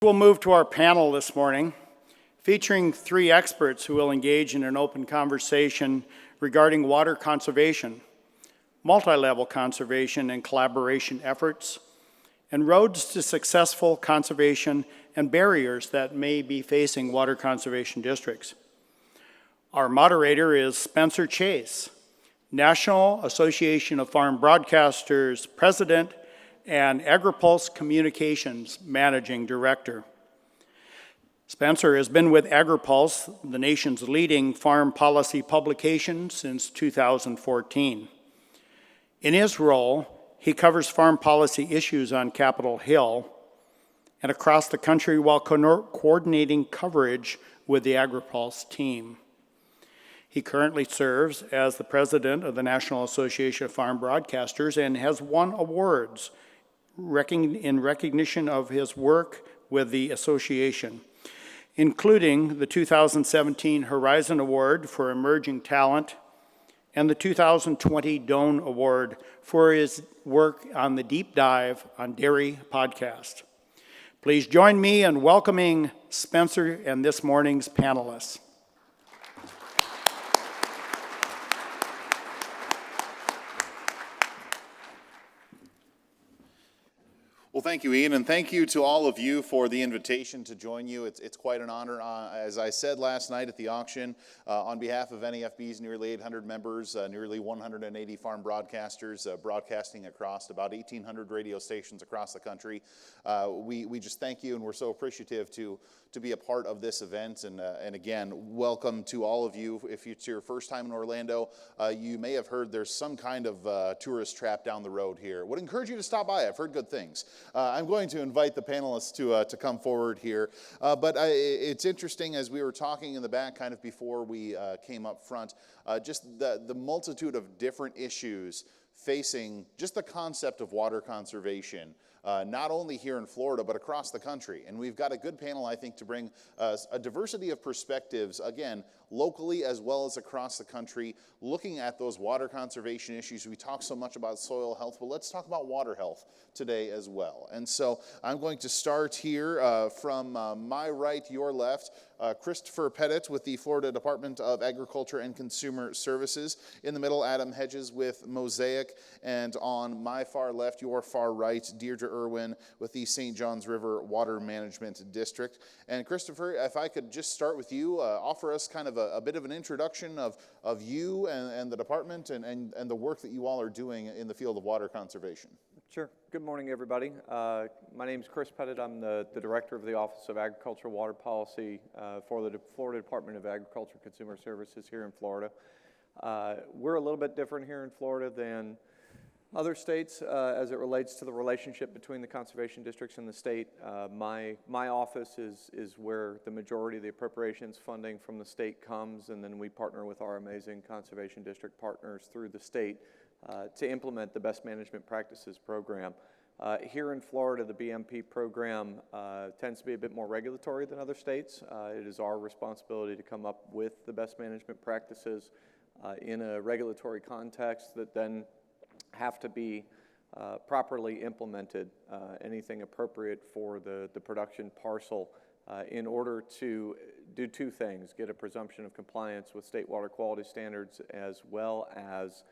We'll move to our panel this morning, featuring three experts who will engage in an open conversation regarding water conservation, multi-level conservation and collaboration efforts, and roads to successful conservation and barriers that may be facing water conservation districts. Our moderator is Spencer Chase, National Association of Farm Broadcasters President and AgriPulse Communications Managing Director. Spencer has been with AgriPulse, the nation's leading farm policy publication, since 2014. In his role, he covers farm policy issues on Capitol Hill and across the country while coordinating coverage with the AgriPulse team. He currently serves as the president of the National Association of Farm Broadcasters and has won awards in recognition of his work with the association, including the 2017 Horizon Award for Emerging Talent and the 2020 Doan Award for his work on the Deep Dive on Dairy podcast. Please join me in welcoming Spencer and this morning's panelists. Well, thank you, Ian, and thank you to all of you for the invitation to join you. It's quite an honor. As I said last night at the auction, on behalf of NAFB's nearly 800 members, nearly 180 farm broadcasters broadcasting across about 1,800 radio stations across the country, we just thank you, and we're so appreciative to be a part of this event. And again, welcome to all of you. If it's your first time in Orlando, you may have heard there's some kind of tourist trap down the road here. Would encourage you to stop by. I've heard good things. I'm going to invite the panelists to come forward here. But it's interesting, as we were talking in the back kind of before we came up front, just the multitude of different issues facing just the concept of water conservation, not only here in Florida, but across the country. And we've got a good panel, I think, to bring a diversity of perspectives, again, locally as well as across the country, looking at those water conservation issues. We talk so much about soil health, but let's talk about water health today as well. And so I'm going to start here from my right, your left, Christopher Pettit with the Florida Department of Agriculture and Consumer Services. In the middle, Adam Herges with Mosaic. And on my far left, your far right, Deirdre Irwin with the St. Johns River Water Management District. And Christopher, if I could just start with you, offer us kind of a bit of an introduction of you and the department and the work that you all are doing in the field of water conservation. Sure. Good morning, everybody. My name is Chris Pettit. I'm the Director of the Office of Agriculture Water Policy for the Florida Department of Agriculture and Consumer Services here in Florida. We're a little bit different here in Florida than other states as it relates to the relationship between the conservation districts and the state. My office is where the majority of the appropriations funding from the state comes, and then we partner with our amazing conservation district partners through the state to implement the Best Management Practices program. Here in Florida, the BMP program tends to be a bit more regulatory than other states. It is our responsibility to come up with the best management practices in a regulatory context that then have to be properly implemented, anything appropriate for the production parcel in order to do two things: get a presumption of compliance with state water quality standards, as well as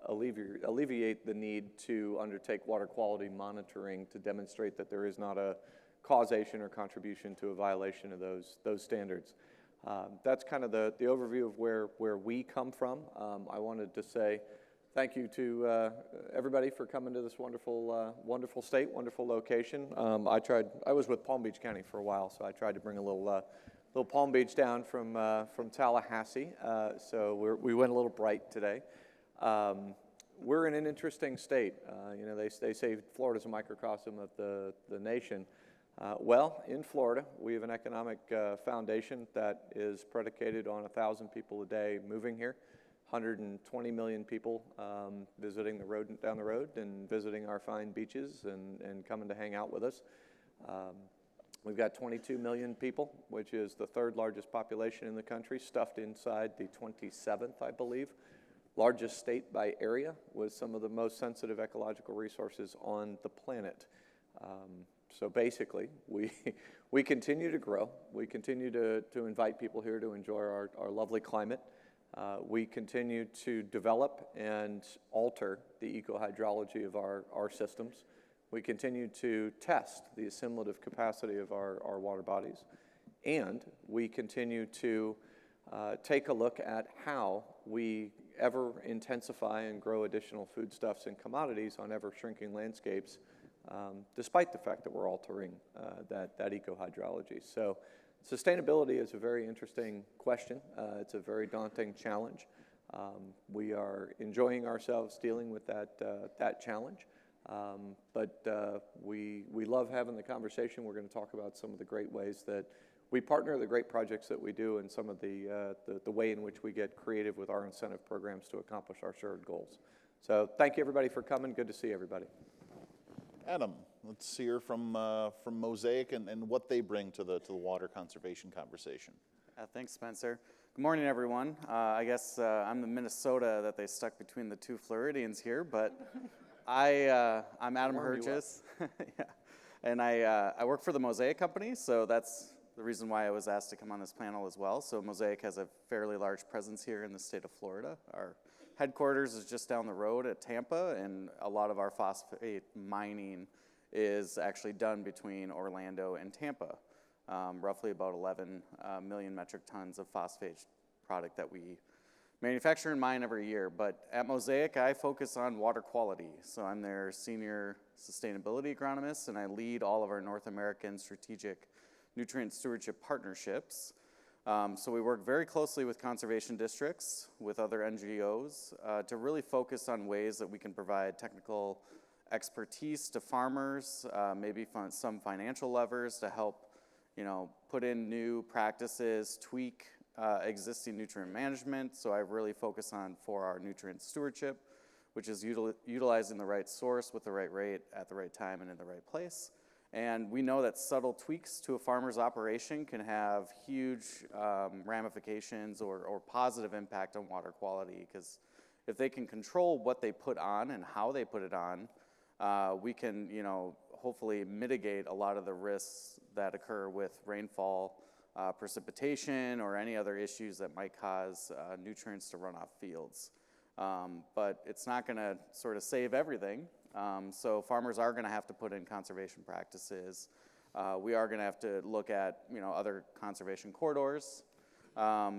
alleviate the need to undertake water quality monitoring to demonstrate that there is not a causation or contribution to a violation of those standards. That's kind of the overview of where we come from. I wanted to say thank you to everybody for coming to this wonderful state, wonderful location. I was with Palm Beach County for a while, so I tried to bring a little Palm Beach down from Tallahassee. So we went a little bright today. We're in an interesting state. They say Florida's a microcosm of the nation. Well, in Florida, we have an economic foundation that is predicated on 1,000 people a day moving here, 120 million people visiting down the road and visiting our fine beaches and coming to hang out with us. We've got 22 million people, which is the third largest population in the country, stuffed inside the 27th, I believe, largest state by area, with some of the most sensitive ecological resources on the planet. So basically, we continue to grow. We continue to invite people here to enjoy our lovely climate. We continue to develop and alter the eco-hydrology of our systems. We continue to test the assimilative capacity of our water bodies. And we continue to take a look at how we ever intensify and grow additional foodstuffs and commodities on ever shrinking landscapes, despite the fact that we're altering that eco-hydrology. So sustainability is a very interesting question. It's a very daunting challenge. We are enjoying ourselves dealing with that challenge. But we love having the conversation. We're going to talk about some of the great ways that we partner, the great projects that we do, and some of the way in which we get creative with our incentive programs to accomplish our shared goals. So thank you, everybody, for coming. Good to see everybody. Adam, let's hear from Mosaic and what they bring to the water conservation conversation. Thanks, Spencer. Good morning, everyone. I guess I'm the Minnesota that they stuck between the two Floridians here, but I'm Adam Herges, yeah. And I work for the Mosaic company, so that's the reason why I was asked to come on this panel as well. So Mosaic has a fairly large presence here in the state of Florida. Our headquarters is just down the road at Tampa, and a lot of our phosphate mining is actually done between Orlando and Tampa. Roughly about 11 million metric tons of phosphate product that we manufacture and mine every year. But at Mosaic, I focus on water quality. So I'm their senior sustainability agronomist, and I lead all of our North American strategic nutrient stewardship partnerships. So we work very closely with conservation districts, with other NGOs, to really focus on ways that we can provide technical expertise to farmers, maybe some financial levers to help, put in new practices, tweak existing nutrient management. So I really focus on for our nutrient stewardship, which is utilizing the right source with the right rate at the right time and in the right place. And we know that subtle tweaks to a farmer's operation can have huge ramifications or positive impact on water quality, because if they can control what they put on and how they put it on, we can, hopefully mitigate a lot of the risks that occur with rainfall, precipitation, or any other issues that might cause nutrients to run off fields. But it's not going to sort of save everything. So farmers are going to have to put in conservation practices. We are going to have to look at, other conservation corridors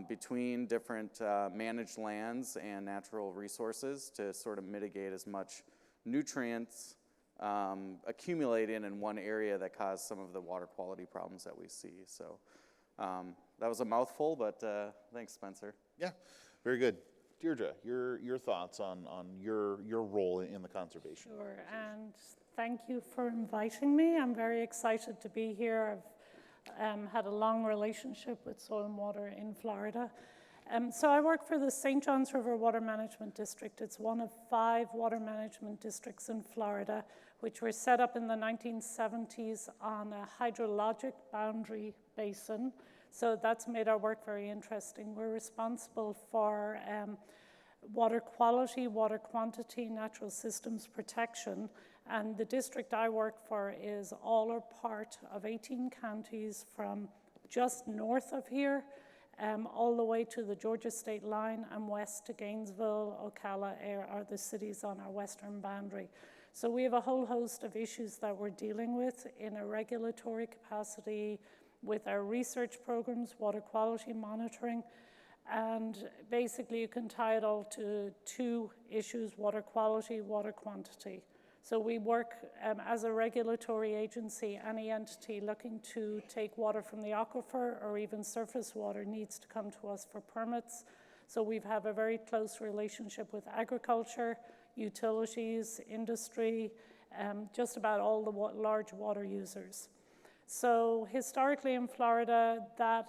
between different managed lands and natural resources to sort of mitigate as much nutrients accumulating in one area that cause some of the water quality problems that we see. So that was a mouthful, but thanks, Spencer. Yeah, very good. Deirdre, your thoughts on your role in the conservation. Sure, and thank you for inviting me. I'm very excited to be here. I've had a long relationship with Soil and Water in Florida. So I work for the St. Johns River Water Management District. It's one of 5 water management districts in Florida, which were set up in the 1970s on a hydrologic boundary basin. So that's made our work very interesting. We're responsible for water quality, water quantity, natural systems protection. And the district I work for is all or part of 18 counties from just north of here all the way to the Georgia state line and west to Gainesville, Ocala are the cities on our western boundary. So we have a whole host of issues that we're dealing with in a regulatory capacity, with our research programs, water quality monitoring, and basically you can tie it all to 2 issues: water quality, water quantity. So we work as a regulatory agency. Any entity looking to take water from the aquifer or even surface water needs to come to us for permits. So we have a very close relationship with agriculture, utilities, industry, just about all the large water users. So historically in Florida, that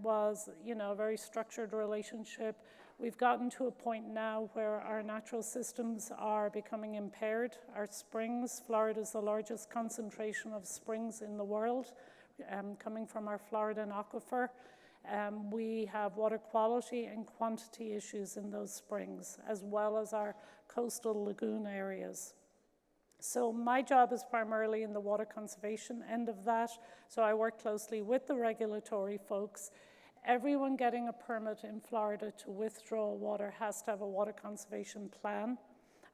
was, a very structured relationship. We've gotten to a point now where our natural systems are becoming impaired. Our springs, Florida is the largest concentration of springs in the world, coming from our Floridan aquifer. We have water quality and quantity issues in those springs, as well as our coastal lagoon areas. So my job is primarily in the water conservation end of that. So I work closely with the regulatory folks. Everyone getting a permit in Florida to withdraw water has to have a water conservation plan.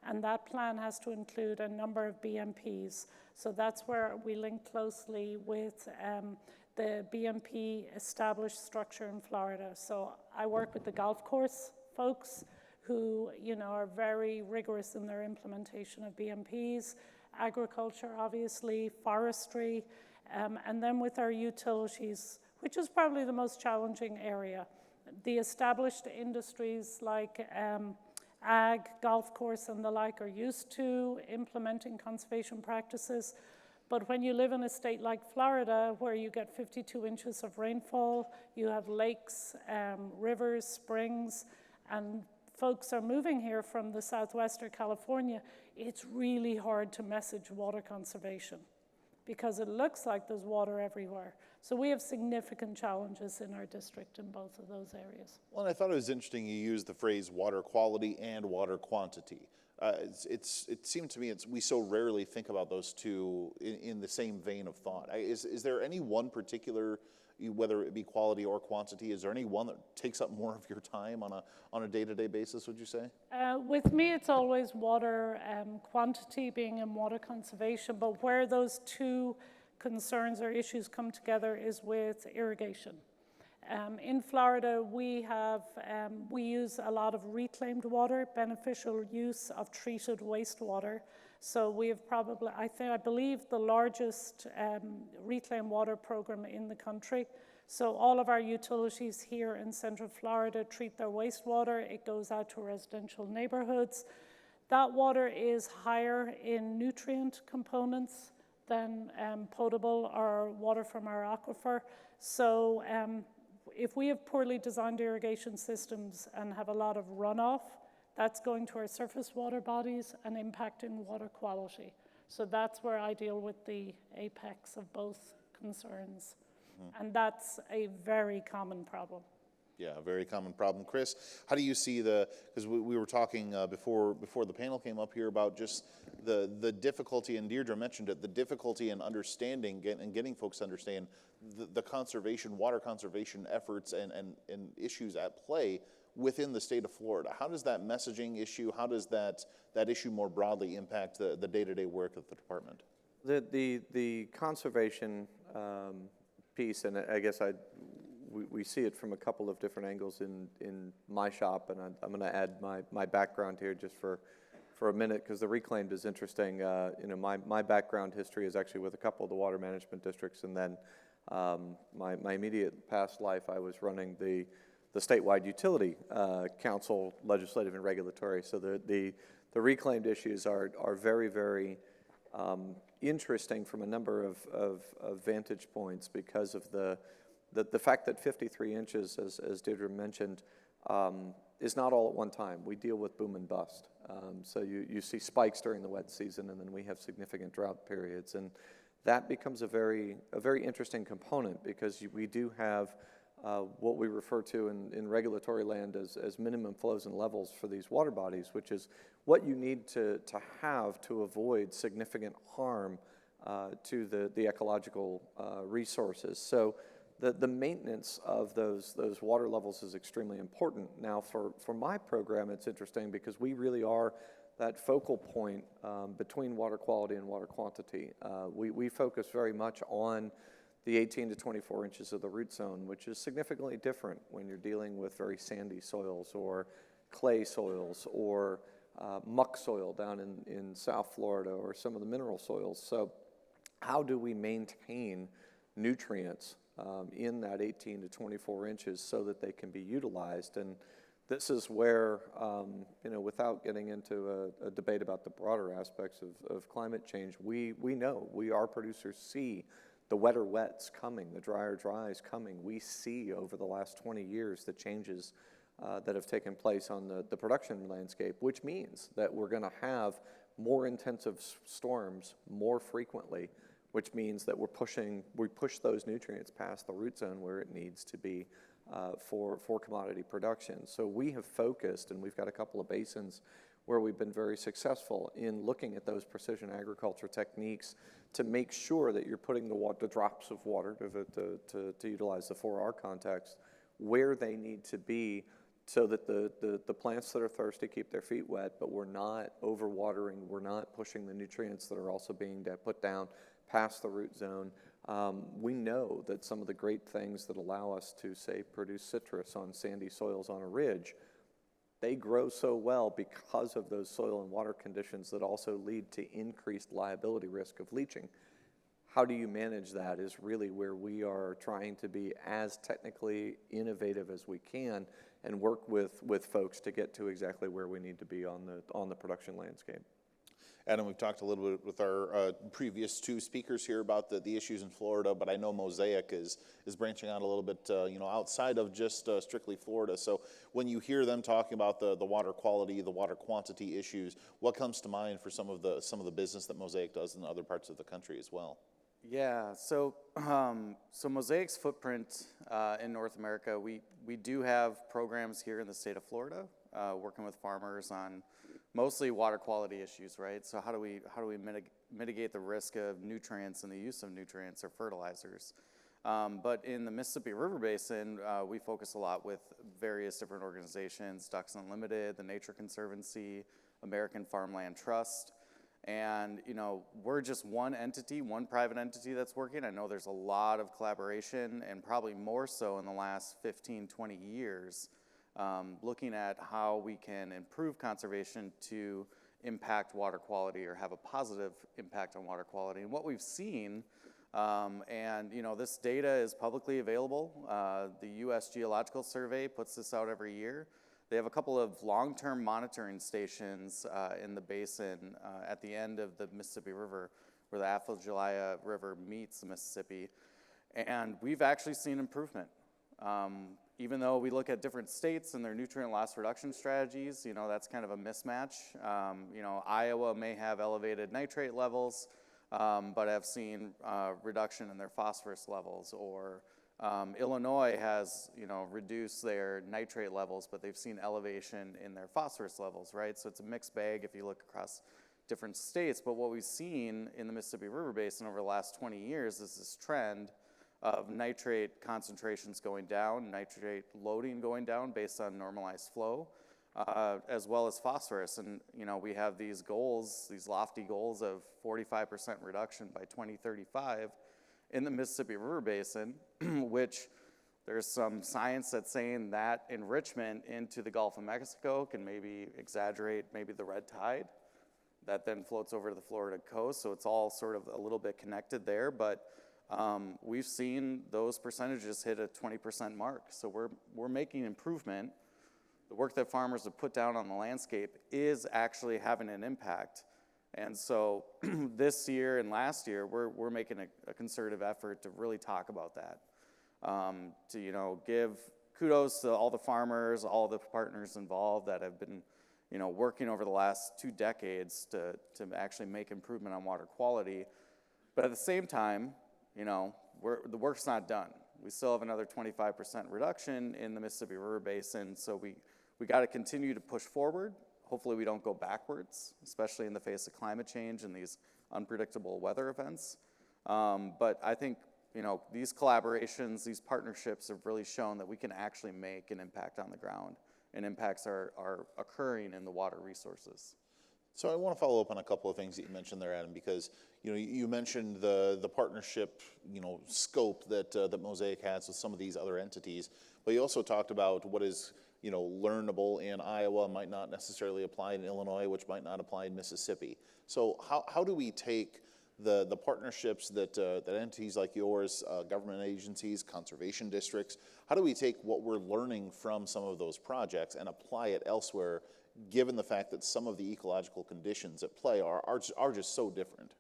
And that plan has to include a number of BMPs. So that's where we link closely with the BMP established structure in Florida. So I work with the golf course folks who, are very rigorous in their implementation of BMPs, agriculture, obviously, forestry, and then with our utilities, which is probably the most challenging area. The established industries like ag, golf course, and the like are used to implementing conservation practices. But when you live in a state like Florida, where you get 52 inches of rainfall, you have lakes, rivers, springs, and folks are moving here from the Southwest or California, it's really hard to message water conservation because it looks like there's water everywhere. So we have significant challenges in our district in both of those areas. Well, and I thought it was interesting you used the phrase water quality and water quantity. It seemed to me we so rarely think about those two in the same vein of thought. Is there any one particular, whether it be quality or quantity, is there any one that takes up more of your time on a day-to-day basis, would you say? With me, it's always water quantity, being in water conservation, but where those two concerns or issues come together is with irrigation. In Florida, we use a lot of reclaimed water, beneficial use of treated wastewater. So we have probably, I believe, the largest reclaimed water program in the country. So all of our utilities here in Central Florida treat their wastewater. It goes out to residential neighborhoods. That water is higher in nutrient components than potable or water from our aquifer. So if we have poorly designed irrigation systems and have a lot of runoff, that's going to our surface water bodies and impacting water quality. So that's where I deal with the apex of both concerns. Mm-hmm. And that's a very common problem. Yeah, a very common problem. Chris, how do you see because we were talking before the panel came up here about just the difficulty, and Deirdre mentioned it, the difficulty in understanding and getting folks to understand the conservation, water conservation efforts and issues at play within the state of Florida. How does that messaging issue, how does that issue more broadly impact the day-to-day work of the department? The conservation piece, and I guess we see it from a couple of different angles in my shop, and I'm going to add my background here just for a minute, because the reclaimed is interesting. My background history is actually with a couple of the water management districts, and then my immediate past life, I was running the statewide utility council, legislative and regulatory. So the reclaimed issues are very, very interesting from a number of vantage points because of the fact that 53 inches, as Deirdre mentioned, is not all at one time. We deal with boom and bust. So you see spikes during the wet season, and then we have significant drought periods. And that becomes a very interesting component because we do have what we refer to in regulatory land as minimum flows and levels for these water bodies, which is what you need to have to avoid significant harm to the ecological resources. So the maintenance of those water levels is extremely important. Now, for my program, it's interesting because we really are that focal point between water quality and water quantity. We focus very much on the 18 to 24 inches of the root zone, which is significantly different when you're dealing with very sandy soils or clay soils or muck soil down in South Florida or some of the mineral soils. So how do we maintain nutrients in that 18 to 24 inches so that they can be utilized? And this is where, without getting into a debate about the broader aspects of climate change, we know, our producers see the wetter wets coming, the drier dries coming. We see over the last 20 years the changes that have taken place on the production landscape, which means that we're going to have more intensive storms more frequently, which means that we push those nutrients past the root zone where it needs to be for commodity production. So we have focused, and we've got a couple of basins where we've been very successful in looking at those precision agriculture techniques to make sure that you're putting the drops of water, to utilize the 4R context, where they need to be so that the plants that are thirsty keep their feet wet, but we're not overwatering, we're not pushing the nutrients that are also being put down past the root zone. We know that some of the great things that allow us to, say, produce citrus on sandy soils on a ridge, they grow so well because of those soil and water conditions that also lead to increased liability risk of leaching. How do you manage that is really where we are trying to be as technically innovative as we can and work with folks to get to exactly where we need to be on the production landscape. Adam, we've talked a little bit with our previous two speakers here about the issues in Florida, but I know Mosaic is branching out a little bit, outside of just strictly Florida. So when you hear them talking about the water quality, the water quantity issues, what comes to mind for some of the business that Mosaic does in other parts of the country as well? Yeah, so Mosaic's footprint in North America, we do have programs here in the state of Florida, working with farmers on mostly water quality issues, right? So how do we mitigate the risk of nutrients and the use of nutrients or fertilizers? But in the Mississippi River Basin, we focus a lot with various different organizations, Ducks Unlimited, the Nature Conservancy, American Farmland Trust. And, we're just one entity, one private entity that's working. I know there's a lot of collaboration, and probably more so in the last 15, 20 years, looking at how we can improve conservation to impact water quality or have a positive impact on water quality. And what we've seen, this data is publicly available. The U.S. Geological Survey puts this out every year. They have a couple of long-term monitoring stations in the basin at the end of the Mississippi River, where the Atchafalaya River meets the Mississippi. And we've actually seen improvement. Even though we look at different states and their nutrient loss reduction strategies, that's kind of a mismatch. Iowa may have elevated nitrate levels, but have seen reduction in their phosphorus levels, or Illinois has, reduced their nitrate levels, but they've seen elevation in their phosphorus levels, right? So it's a mixed bag if you look across different states. But what we've seen in the Mississippi River Basin over the last 20 years is this trend of nitrate concentrations going down, nitrate loading going down based on normalized flow, as well as phosphorus. And, we have these goals, these lofty goals of 45% reduction by 2035 in the Mississippi River Basin, which there's some science that's saying that enrichment into the Gulf of Mexico can maybe exaggerate maybe the red tide that then floats over to the Florida coast. So it's all sort of a little bit connected there, but we've seen those percentages hit a 20% mark. So we're making improvement. The work that farmers have put down on the landscape is actually having an impact. And so this year and last year, we're making a concerted effort to really talk about that, to give kudos to all the farmers, all the partners involved that have been working over the last 2 decades to actually make improvement on water quality. But at the same time, the work's not done. We still have another 25% reduction in the Mississippi River Basin, so we got to continue to push forward. Hopefully we don't go backwards, especially in the face of climate change and these unpredictable weather events. But I think, these collaborations, these partnerships have really shown that we can actually make an impact on the ground, and impacts are occurring in the water resources. So I want to follow up on a couple of things that you mentioned there, Adam, because you mentioned the partnership scope that Mosaic has with some of these other entities, but you also talked about what is learnable in Iowa might not necessarily apply in Illinois, which might not apply in Mississippi. So how do we take the partnerships that entities like yours, government agencies, conservation districts, how do we take what we're learning from some of those projects and apply it elsewhere, given the fact that some of the ecological conditions at play are just so different?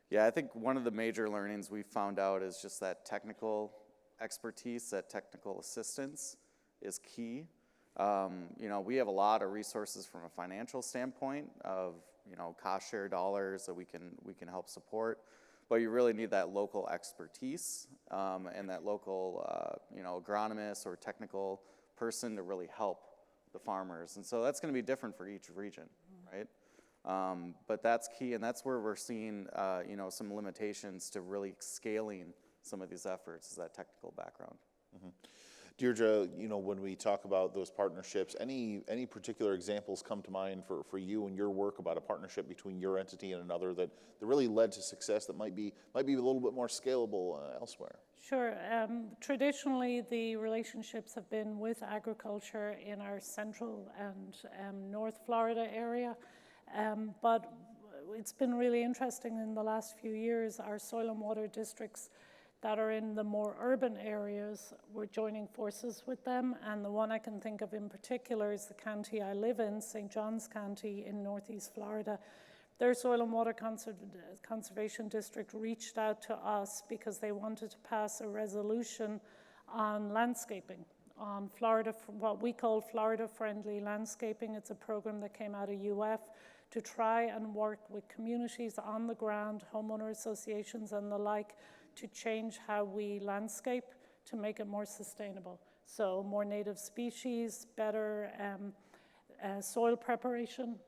Yeah, I think one of the major learnings we found out is just that technical expertise, that technical assistance is key. We have a lot of resources from a financial standpoint of, cost share dollars that we can help support, but you really need that local expertise and that local, agronomist or technical person to really help the farmers. And so that's going to be different for each region, right? But that's key, and that's where we're seeing, you know, some limitations to really scaling some of these efforts, is that technical background. Deirdre, you know, when we talk about those partnerships, any particular examples come to mind for you and your work about a partnership between your entity and another that really led to success that might be a little bit more scalable elsewhere? Sure. Traditionally, the relationships have been with agriculture in our central and North Florida area, but it's been really interesting in the last few years. Our soil and water districts that are in the more urban areas, we're joining forces with them, and the one I can think of in particular is the county I live in, St. Johns County in Northeast Florida. Their Soil and Water Conservation District reached out to us because they wanted to pass a resolution on landscaping, on Florida, what we call Florida-friendly landscaping. It's a program that came out of UF to try and work with communities on the ground, homeowner associations and the like, to change how we landscape to make it more sustainable. So more native species, better soil preparation,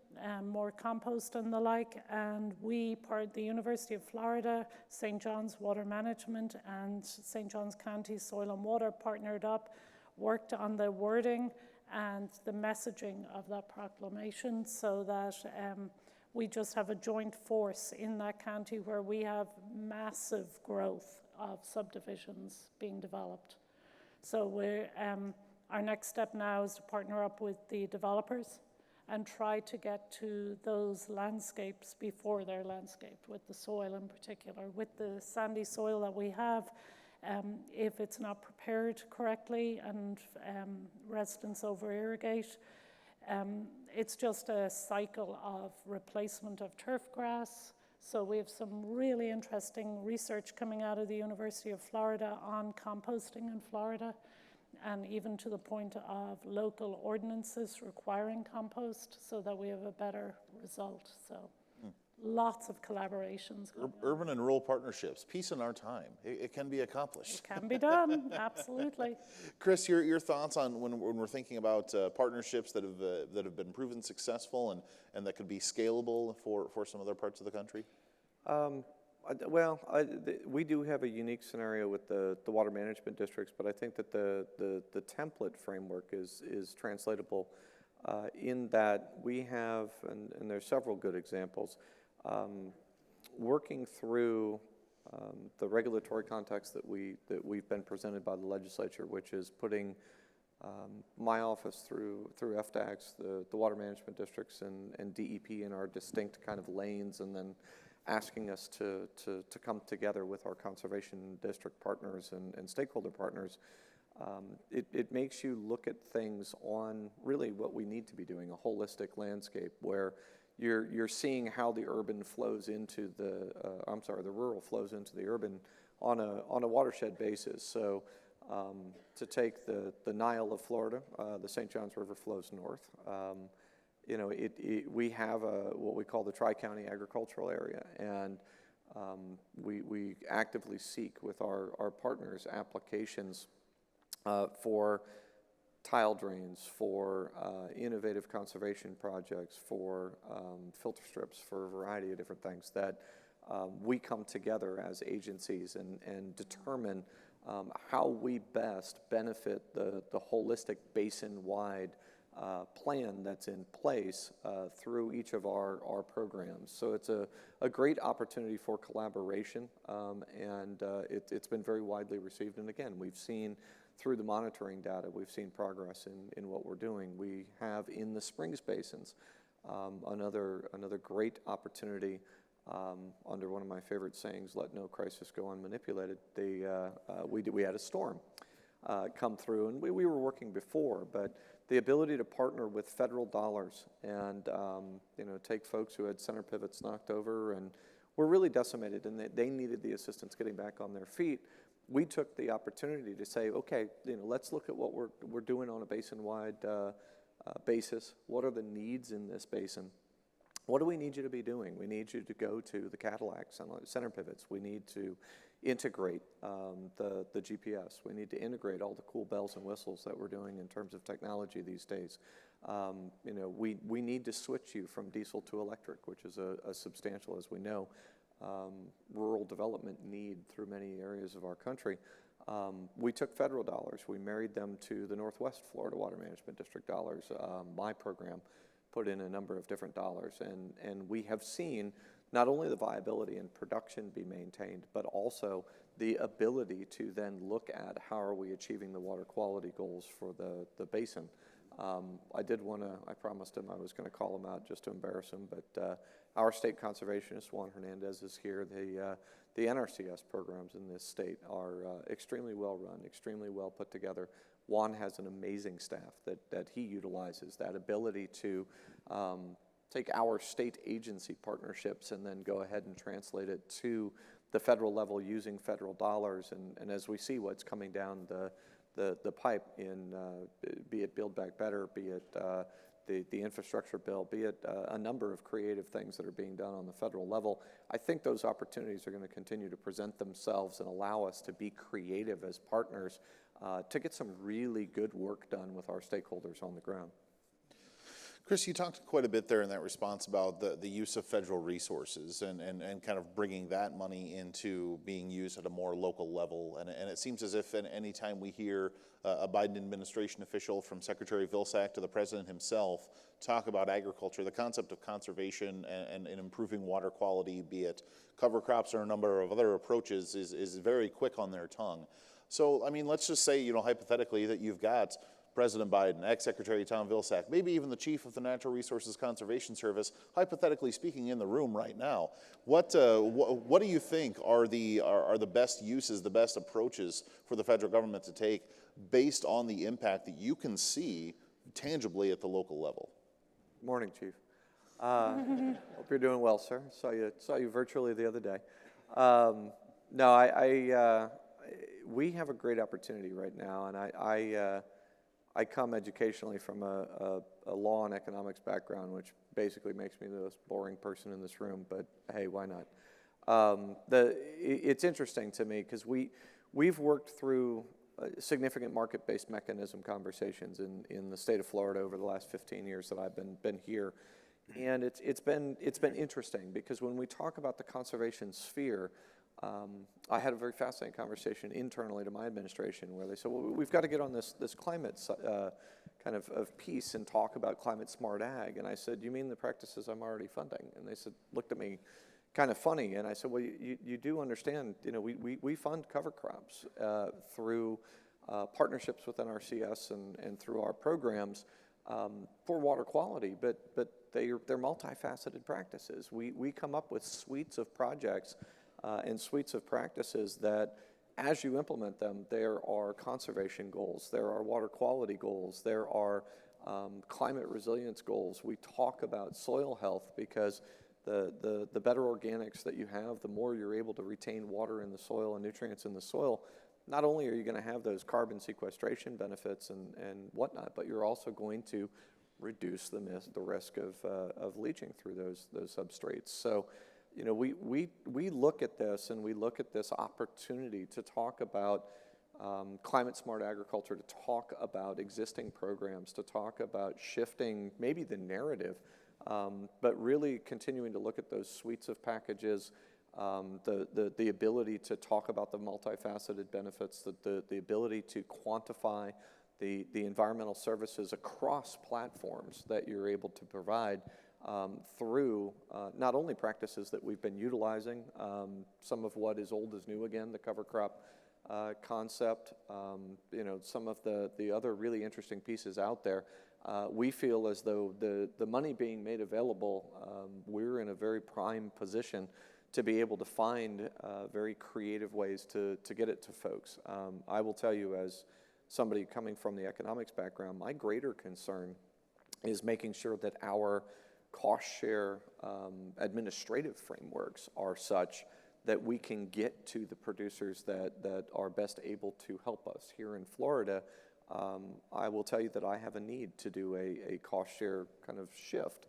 more compost and the like. And the University of Florida, St. John's Water Management and St. John's County Soil and Water partnered up, worked on the wording and the messaging of that proclamation so that we just have a joint force in that county where we have massive growth of subdivisions being developed. So our next step now is to partner up with the developers and try to get to those landscapes before they're landscaped, with the soil in particular. With the sandy soil that we have, if it's not prepared correctly and residents over-irrigate, it's just a cycle of replacement of turf grass. So we have some really interesting research coming out of the University of Florida on composting in Florida, and even to the point of local ordinances requiring compost so that we have a better result. So lots of collaborations. Urban and rural partnerships, peace in our time. It can be accomplished. It can be done, absolutely. Chris, your thoughts on when we're thinking about partnerships that have been proven successful and that could be scalable for some other parts of the country? We do have a unique scenario with the water management districts, but I think that the template framework is translatable in that we have, and there's several good examples, working through the regulatory context that we've been presented by the legislature, which is putting my office through FDACs, the water management districts and DEP in our distinct kind of lanes, and then asking us to come together with our conservation district partners and stakeholder partners. It makes you look at things on really what we need to be doing, a holistic landscape where you're seeing how the urban flows into the rural flows into the urban on a watershed basis. So to take the Nile of Florida, the St. Johns River flows north. We have what we call the Tri-County Agricultural Area, and we actively seek with our partners applications for tile drains, for innovative conservation projects, for filter strips, for a variety of different things that we come together as agencies and determine how we best benefit the holistic basin-wide plan that's in place through each of our programs. So it's a great opportunity for collaboration, and it's been very widely received. And again, we've seen through the monitoring data, we've seen progress in what we're doing. We have in the Springs Basins another great opportunity under one of my favorite sayings, let no crisis go unmanipulated. We had a storm come through, and we were working before, but the ability to partner with federal dollars and take folks who had center pivots knocked over and were really decimated, and they needed the assistance getting back on their feet. We took the opportunity to say, okay, let's look at what we're doing on a basin-wide basis. What are the needs in this basin? What do we need you to be doing? We need you to go to the Cadillac center pivots. We need to integrate the GPS. We need to integrate all the cool bells and whistles that we're doing in terms of technology these days. You know, we need to switch you from diesel to electric, which is a substantial, as we know, rural development need through many areas of our country. We took federal dollars. We married them to the Northwest Florida Water Management District dollars. My program put in a number of different dollars, and we have seen not only the viability and production be maintained, but also the ability to then look at how are we achieving the water quality goals for the basin. I promised him I was going to call him out just to embarrass him, but our state conservationist, Juan Hernandez, is here. The NRCS programs in this state are extremely well run, extremely well put together. Juan has an amazing staff that he utilizes, that ability to take our state agency partnerships and then go ahead and translate it to the federal level using federal dollars. And as we see what's coming down the pipe in, be it Build Back Better, be it the infrastructure bill, be it a number of creative things that are being done on the federal level, I think those opportunities are going to continue to present themselves and allow us to be creative as partners to get some really good work done with our stakeholders on the ground. Chris, you talked quite a bit there in that response about the use of federal resources and kind of bringing that money into being used at a more local level. And it seems as if any time we hear a Biden administration official, from Secretary Vilsack to the president himself, talk about agriculture, the concept of conservation and improving water quality, be it cover crops or a number of other approaches, is very quick on their tongue. So, I mean, let's just say, hypothetically, that you've got President Biden, ex-Secretary Tom Vilsack, maybe even the chief of the Natural Resources Conservation Service, hypothetically speaking, in the room right now. What do you think are the best uses, the best approaches for the federal government to take based on the impact that you can see tangibly at the local level? Morning, Chief. Hope you're doing well, sir. Saw you virtually the other day. We have a great opportunity right now, and I come educationally from a law and economics background, which basically makes me the most boring person in this room, but hey, why not? It's interesting to me because we've worked through significant market-based mechanism conversations in the state of Florida over the last 15 years that I've been here, and it's been interesting because when we talk about the conservation sphere, I had a very fascinating conversation internally to my administration where they said, well, we've got to get on this climate kind of piece and talk about climate smart ag. And I said, you mean the practices I'm already funding? And they looked at me kind of funny. And I said, well, you do understand, we fund cover crops through partnerships with NRCS and through our programs for water quality, but they're multifaceted practices. We come up with suites of projects and suites of practices that, as you implement them, there are conservation goals, there are water quality goals, there are climate resilience goals. We talk about soil health because the better organics that you have, the more you're able to retain water in the soil and nutrients in the soil. Not only are you going to have those carbon sequestration benefits and whatnot, but you're also going to reduce the risk of leaching through those substrates. So, we look at this and we look at this opportunity to talk about climate smart agriculture, to talk about existing programs, to talk about shifting maybe the narrative, but really continuing to look at those suites of packages, the ability to talk about the multifaceted benefits, the ability to quantify the environmental services across platforms that you're able to provide through not only practices that we've been utilizing, some of what is old is new again, the cover crop concept, some of the other really interesting pieces out there. We feel as though the money being made available, we're in a very prime position to be able to find very creative ways to get it to folks. I will tell you, as somebody coming from the economics background, my greater concern is making sure that our cost share administrative frameworks are such that we can get to the producers that are best able to help us. Here in Florida, I will tell you that I have a need to do a cost share kind of shift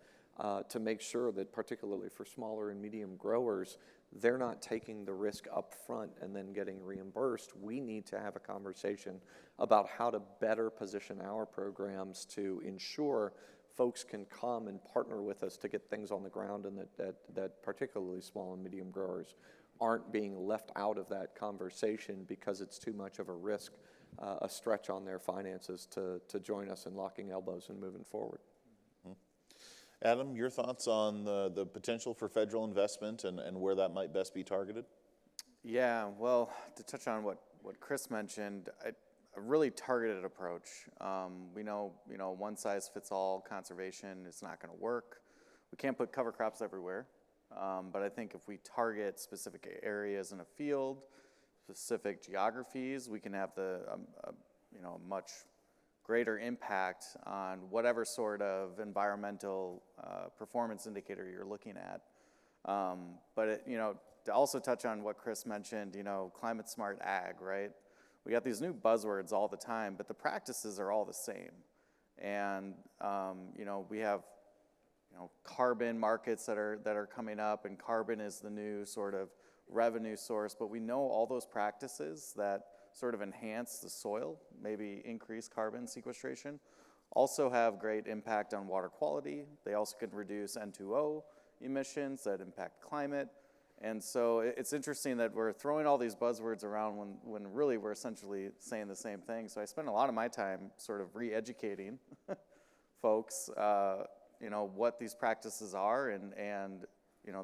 to make sure that, particularly for smaller and medium growers, they're not taking the risk up front and then getting reimbursed. We need to have a conversation about how to better position our programs to ensure folks can come and partner with us to get things on the ground, and that particularly small and medium growers aren't being left out of that conversation because it's too much of a risk, a stretch on their finances to join us in locking elbows and moving forward. Adam, your thoughts on the potential for federal investment and where that might best be targeted? Yeah, well, to touch on what Chris mentioned, a really targeted approach. We know, one size fits all conservation is not going to work. We can't put cover crops everywhere, but I think if we target specific areas in a field, specific geographies, we can have much greater impact on whatever sort of environmental performance indicator you're looking at. But to also touch on what Chris mentioned, climate smart ag, right? We got these new buzzwords all the time, but the practices are all the same. And we have carbon markets that are coming up, and carbon is the new sort of revenue source. But we know all those practices that sort of enhance the soil, maybe increase carbon sequestration, also have great impact on water quality. They also can reduce N2O emissions that impact climate. And so it's interesting that we're throwing all these buzzwords around when really we're essentially saying the same thing. So I spend a lot of my time sort of re-educating folks, what these practices are, and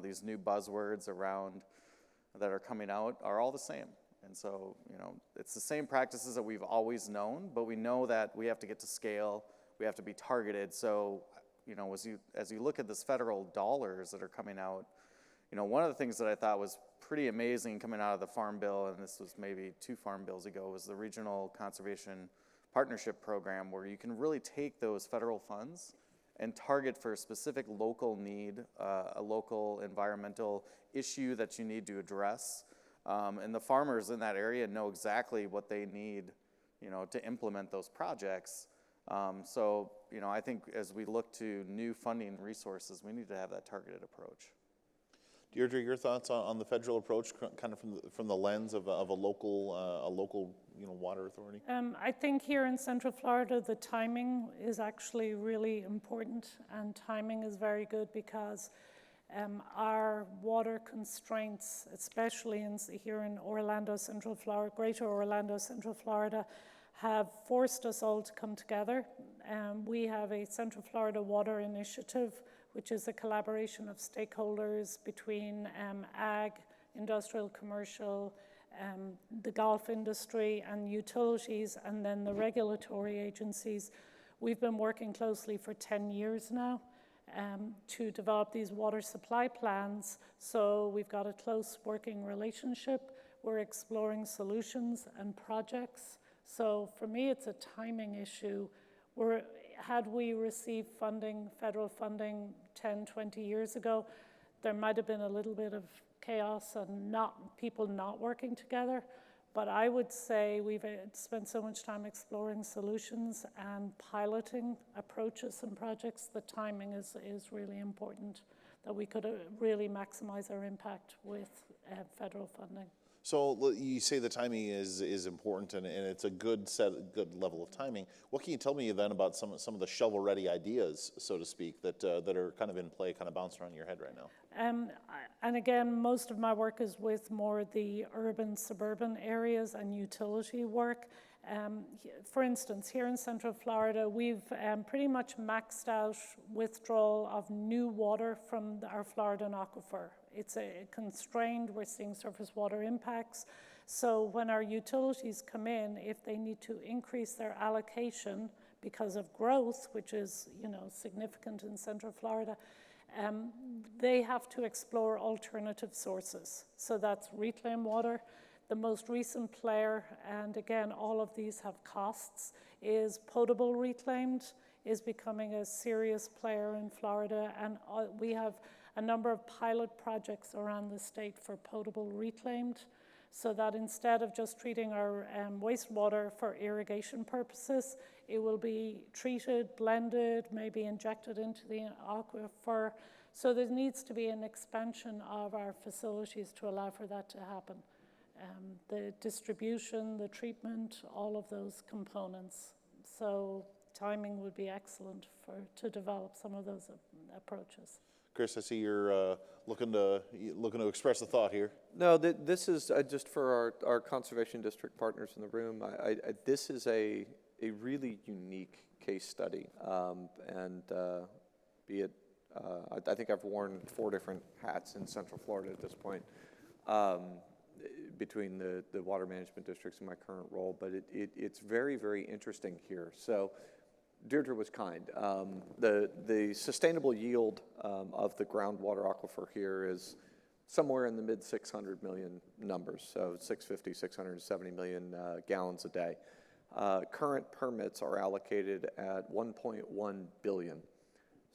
these new buzzwords around that are coming out are all the same. And so, it's the same practices that we've always known, but we know that we have to get to scale, we have to be targeted. So, as you look at this federal dollars that are coming out, one of the things that I thought was pretty amazing coming out of the Farm Bill, and this was maybe 2 Farm Bills ago, was the Regional Conservation Partnership Program, where you can really take those federal funds and target for a specific local need, a local environmental issue that you need to address. And the farmers in that area know exactly what they need, to implement those projects. So, I think as we look to new funding resources, we need to have that targeted approach. Deirdre, your thoughts on the federal approach, kind of from the lens of a local water authority? I think here in Central Florida, the timing is actually really important, and timing is very good because our water constraints, especially here in Orlando, Central Florida, Greater Orlando, Central Florida, have forced us all to come together. We have a Central Florida Water Initiative, which is a collaboration of stakeholders between ag, industrial, commercial, the golf industry and utilities, and then the regulatory agencies. We've been working closely for 10 years now to develop these water supply plans. So we've got a close working relationship. We're exploring solutions and projects. So for me, it's a timing issue. Had we received funding, federal funding 10, 20 years ago, there might have been a little bit of chaos and people not working together. But I would say we've spent so much time exploring solutions and piloting approaches and projects. The timing is really important, that we could really maximize our impact with federal funding. So you say the timing is important, and it's a good level of timing. What can you tell me then about some of the shovel-ready ideas, so to speak, that are kind of in play, kind of bouncing around your head right now? And again, most of my work is with more the urban, suburban areas and utility work. For instance, here in Central Florida, we've pretty much maxed out withdrawal of new water from our Floridan aquifer. It's constrained, we're seeing surface water impacts. So when our utilities come in, if they need to increase their allocation because of growth, which is significant in Central Florida, they have to explore alternative sources. So that's reclaimed water. The most recent player, and again, all of these have costs, is potable reclaimed, is becoming a serious player in Florida. And we have a number of pilot projects around the state for potable reclaimed, so that instead of just treating our wastewater for irrigation purposes, it will be treated, blended, maybe injected into the aquifer So there needs to be an expansion of our facilities to allow for that to happen. The distribution, the treatment, all of those components. So timing would be excellent to develop some of those approaches. Chris, I see you're looking to express a thought here. No, this is just for our conservation district partners in the room. This is a really unique case study, and be it, I think I've worn 4 different hats in Central Florida at this point, between the water management districts in my current role, but it's very, very interesting here. So Deirdre was kind. The sustainable yield of the groundwater aquifer here is somewhere in the mid 600 million numbers, so 650, 670 million gallons a day. Current permits are allocated at 1.1 billion.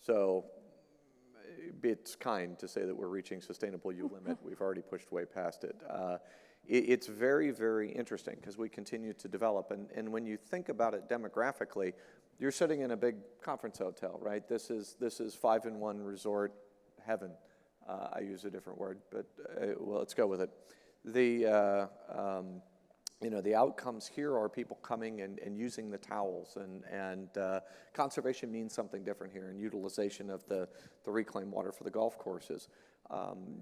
So it's kind to say that we're reaching sustainable yield limit. We've already pushed way past it. It's very, very interesting because we continue to develop. And when you think about it demographically, you're sitting in a big conference hotel, right? This is 5-in-1 resort heaven. I use a different word, but well, let's go with it. The outcomes here are people coming and using the towels, and conservation means something different here, and utilization of the reclaimed water for the golf courses.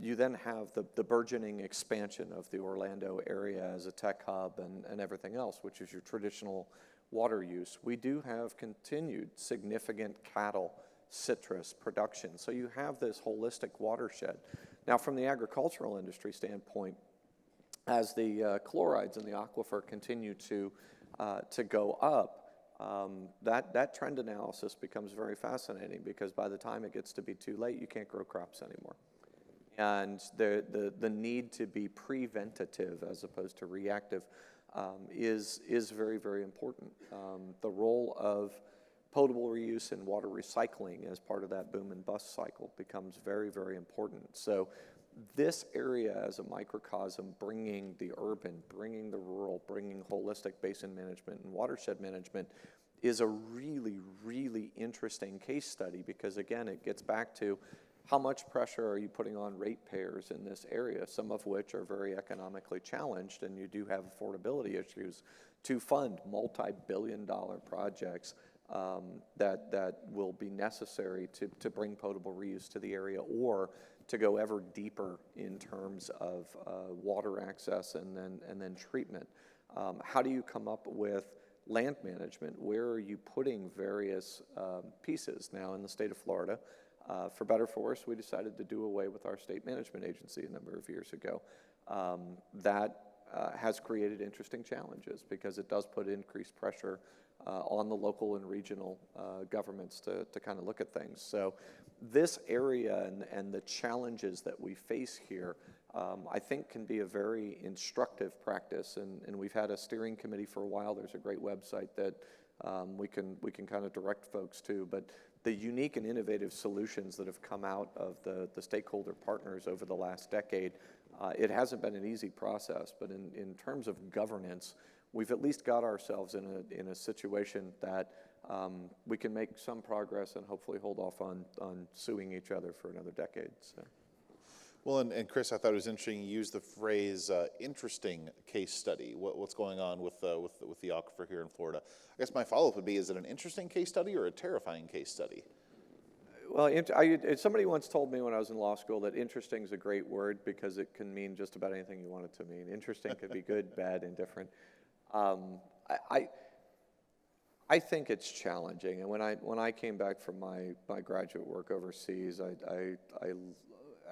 You then have the burgeoning expansion of the Orlando area as a tech hub and everything else, which is your traditional water use. We do have continued significant cattle, citrus production. So you have this holistic watershed. Now, from the agricultural industry standpoint, as the chlorides in the aquifer continue to go up, that trend analysis becomes very fascinating, because by the time it gets to be too late, you can't grow crops anymore. And the need to be preventative as opposed to reactive is very, very important. The role of potable reuse and water recycling as part of that boom and bust cycle becomes very, very important. So this area as a microcosm, bringing the urban, bringing the rural, bringing holistic basin management and watershed management, is a really, really interesting case study, because again, it gets back to how much pressure are you putting on ratepayers in this area, some of which are very economically challenged, and you do have affordability issues, to fund multi-billion-dollar projects that will be necessary to bring potable reuse to the area, or to go ever deeper in terms of water access and then treatment. How do you come up with land management? Where are you putting various pieces? Now, in the state of Florida, for better or for worse, we decided to do away with our state management agency a number of years ago. That has created interesting challenges, because it does put increased pressure on the local and regional governments to kind of look at things. So this area and the challenges that we face here, I think, can be a very instructive practice. And we've had a steering committee for a while. There's a great website that we can kind of direct folks to. But the unique and innovative solutions that have come out of the stakeholder partners over the last decade, it hasn't been an easy process. But in terms of governance, we've at least got ourselves in a situation that we can make some progress and hopefully hold off on suing each other for another decade. So. Well, and Chris, I thought it was interesting you used the phrase interesting case study. What's going on with the aquifer here in Florida? I guess my follow-up would be, is it an interesting case study or a terrifying case study? Well, somebody once told me when I was in law school that interesting is a great word because it can mean just about anything you want it to mean. Interesting could be good, bad, indifferent. I think it's challenging, and when I came back from my graduate work overseas, I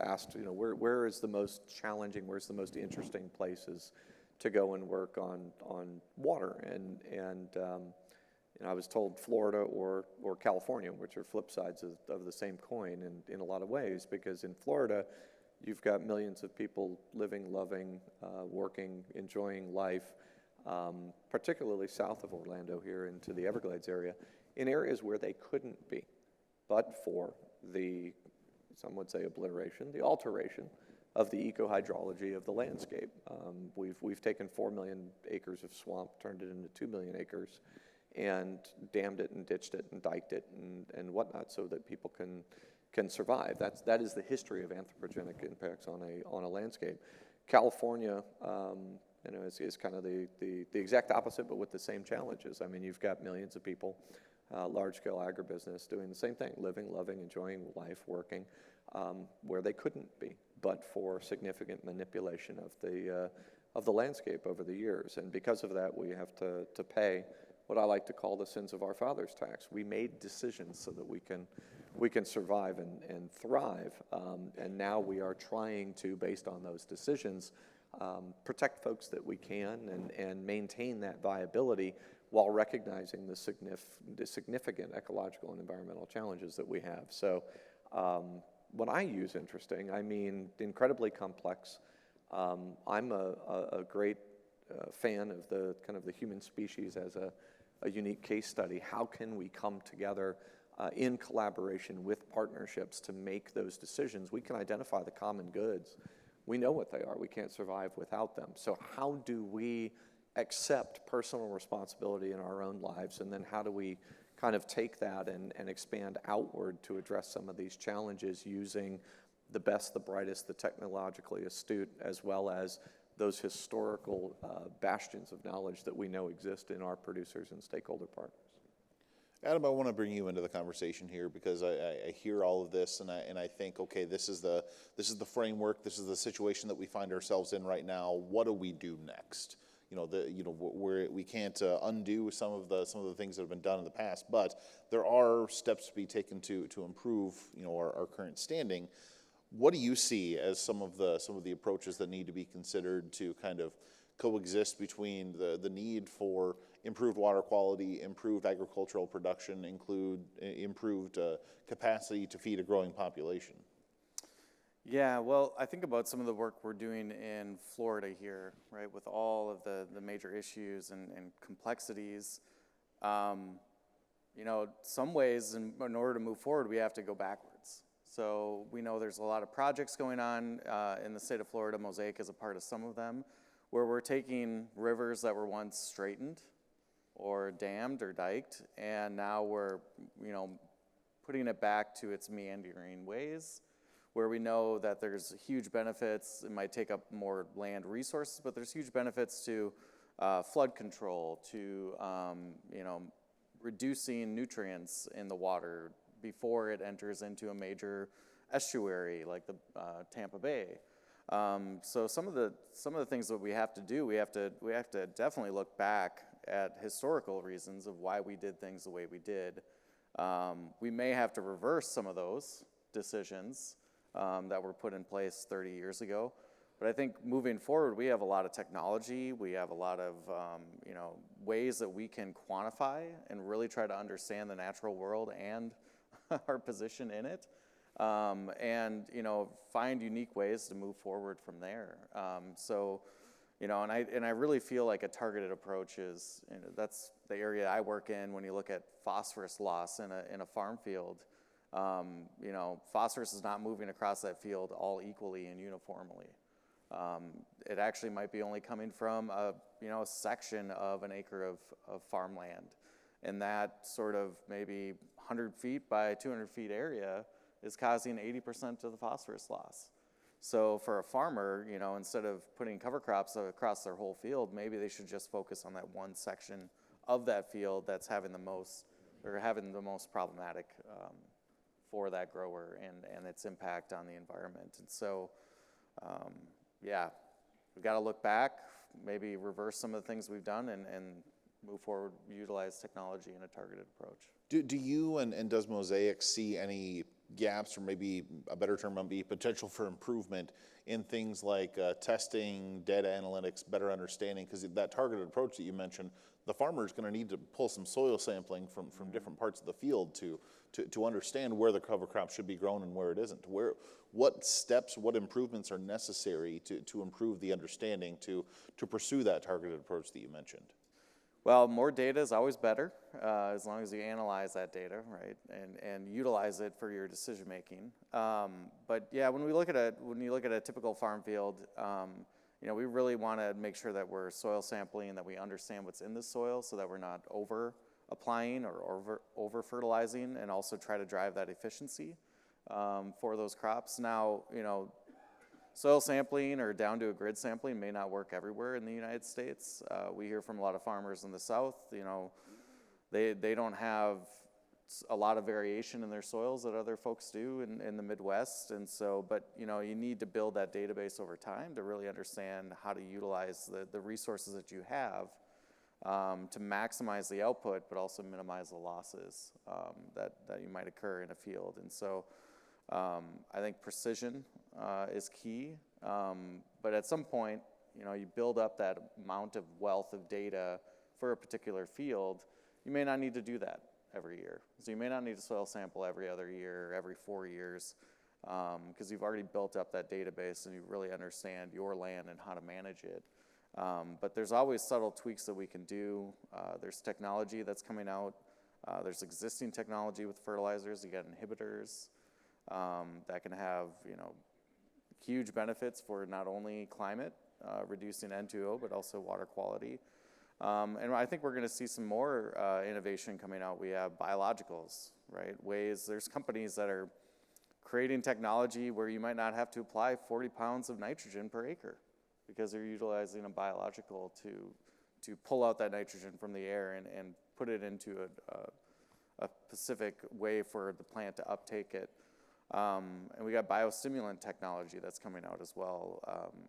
asked, where is the most challenging, where's the most interesting places to go and work on water, and I was told Florida or California, which are flip sides of the same coin in a lot of ways, because in Florida, you've got millions of people living, loving, working, enjoying life, particularly south of Orlando here into the Everglades area, in areas where they couldn't be, but for the, some would say obliteration, the alteration of the ecohydrology of the landscape. We've taken 4 million acres of swamp, turned it into 2 million acres, and dammed it and ditched it and diked it and whatnot, so that people can can survive. That is the history of anthropogenic impacts on a landscape. California, is kind of the exact opposite, but with the same challenges. I mean, you've got millions of people, large-scale agribusiness doing the same thing, living, loving, enjoying life, working, where they couldn't be, but for significant manipulation of the landscape over the years. And because of that, we have to pay what I like to call the sins of our fathers tax. We made decisions so that we can survive and thrive, and now we are trying to, based on those decisions, protect folks that we can and maintain that viability while recognizing the significant ecological and environmental challenges that we have. So when I use interesting, I mean incredibly complex. I'm a great fan of the kind of the human species as a unique case study. How can we come together in collaboration with partnerships to make those decisions? We can identify the common goods. We know what they are. We can't survive without them. So how do we accept personal responsibility in our own lives, and then how do we kind of take that and expand outward to address some of these challenges using the best, the brightest, the technologically astute, as well as those historical bastions of knowledge that we know exist in our producers and stakeholder partners. Adam, I want to bring you into the conversation here because I hear all of this and I think, okay, this is the framework, this is the situation that we find ourselves in right now. What do we do next? We can't undo some of the things that have been done in the past, but there are steps to be taken to improve, our current standing. What do you see as some of the approaches that need to be considered to kind of coexist between the need for improved water quality, improved agricultural production, improved capacity to feed a growing population? Yeah, well, I think about some of the work we're doing in Florida here, right, with all of the major issues and complexities. Some ways in order to move forward, we have to go backwards. So we know there's a lot of projects going on in the state of Florida. Mosaic is a part of some of them, where we're taking rivers that were once straightened or dammed or diked, and now we're, putting it back to its meandering ways, where we know that there's huge benefits. It might take up more land resources, but there's huge benefits to flood control, to reducing nutrients in the water before it enters into a major estuary like the Tampa Bay. So some of the things that we have to do, we have to definitely look back at historical reasons of why we did things the way we did. We may have to reverse some of those decisions that were put in place 30 years ago. But I think moving forward, we have a lot of technology. We have a lot of ways that we can quantify and really try to understand the natural world and our position in it, and find unique ways to move forward from there. And I really feel like a targeted approach is, that's the area I work in. When you look at phosphorus loss in a farm field, phosphorus is not moving across that field all equally and uniformly. It actually might be only coming from a section of an acre of farmland, and that sort of maybe 100 feet by 200 feet area is causing 80% of the phosphorus loss. So for a farmer, instead of putting cover crops across their whole field, maybe they should just focus on that one section of that field that's having the most problematic for that grower and its impact on the environment. And so, we've got to look back, maybe reverse some of the things we've done and move forward, utilize technology in a targeted approach. Do you and does Mosaic see any gaps, or maybe a better term would be potential for improvement in things like testing, data analytics, better understanding? Because that targeted approach that you mentioned, the farmer is going to need to pull some soil sampling from different parts of the field to understand where the cover crop should be grown and where it isn't. What steps, what improvements are necessary to improve the understanding to pursue that targeted approach that you mentioned? Well, more data is always better, as long as you analyze that data, right, and utilize it for your decision making. But yeah, when you look at a typical farm field, we really want to make sure that we're soil sampling and that we understand what's in the soil, so that we're not over applying or over fertilizing, and also try to drive that efficiency. for those crops. Now, soil sampling or down to a grid sampling may not work everywhere in the United States. We hear from a lot of farmers in the South, they don't have a lot of variation in their soils that other folks do in the Midwest. And so, but you need to build that database over time to really understand how to utilize the resources that you have to maximize the output, but also minimize the losses that you might occur in a field. And so I think precision is key, but at some point, you build up that amount of wealth of data for a particular field, you may not need to do that every year. So you may not need a soil sample every other year or every 4 years because you've already built up that database and you really understand your land and how to manage it. But there's always subtle tweaks that we can do. There's technology that's coming out. There's existing technology with fertilizers. You got inhibitors that can have huge benefits for not only climate, reducing N2O, but also water quality. And I think we're going to see some more innovation coming out. We have biologicals, right? There's companies that are creating technology where you might not have to apply 40 pounds of nitrogen per acre because they're utilizing a biological to pull out that nitrogen from the air and put it into a specific way for the plant to uptake it. And we got biostimulant technology that's coming out as well.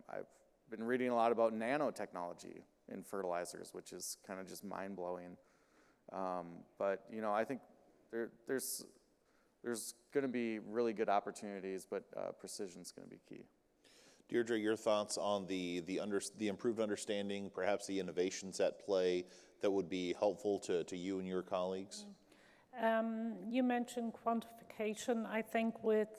I've been reading a lot about nanotechnology in fertilizers, which is kind of just mind-blowing. But I think there's going to be really good opportunities, but precision's going to be key. Deirdre, your thoughts on the improved understanding, perhaps the innovations at play that would be helpful to you and your colleagues? You mentioned quantification. I think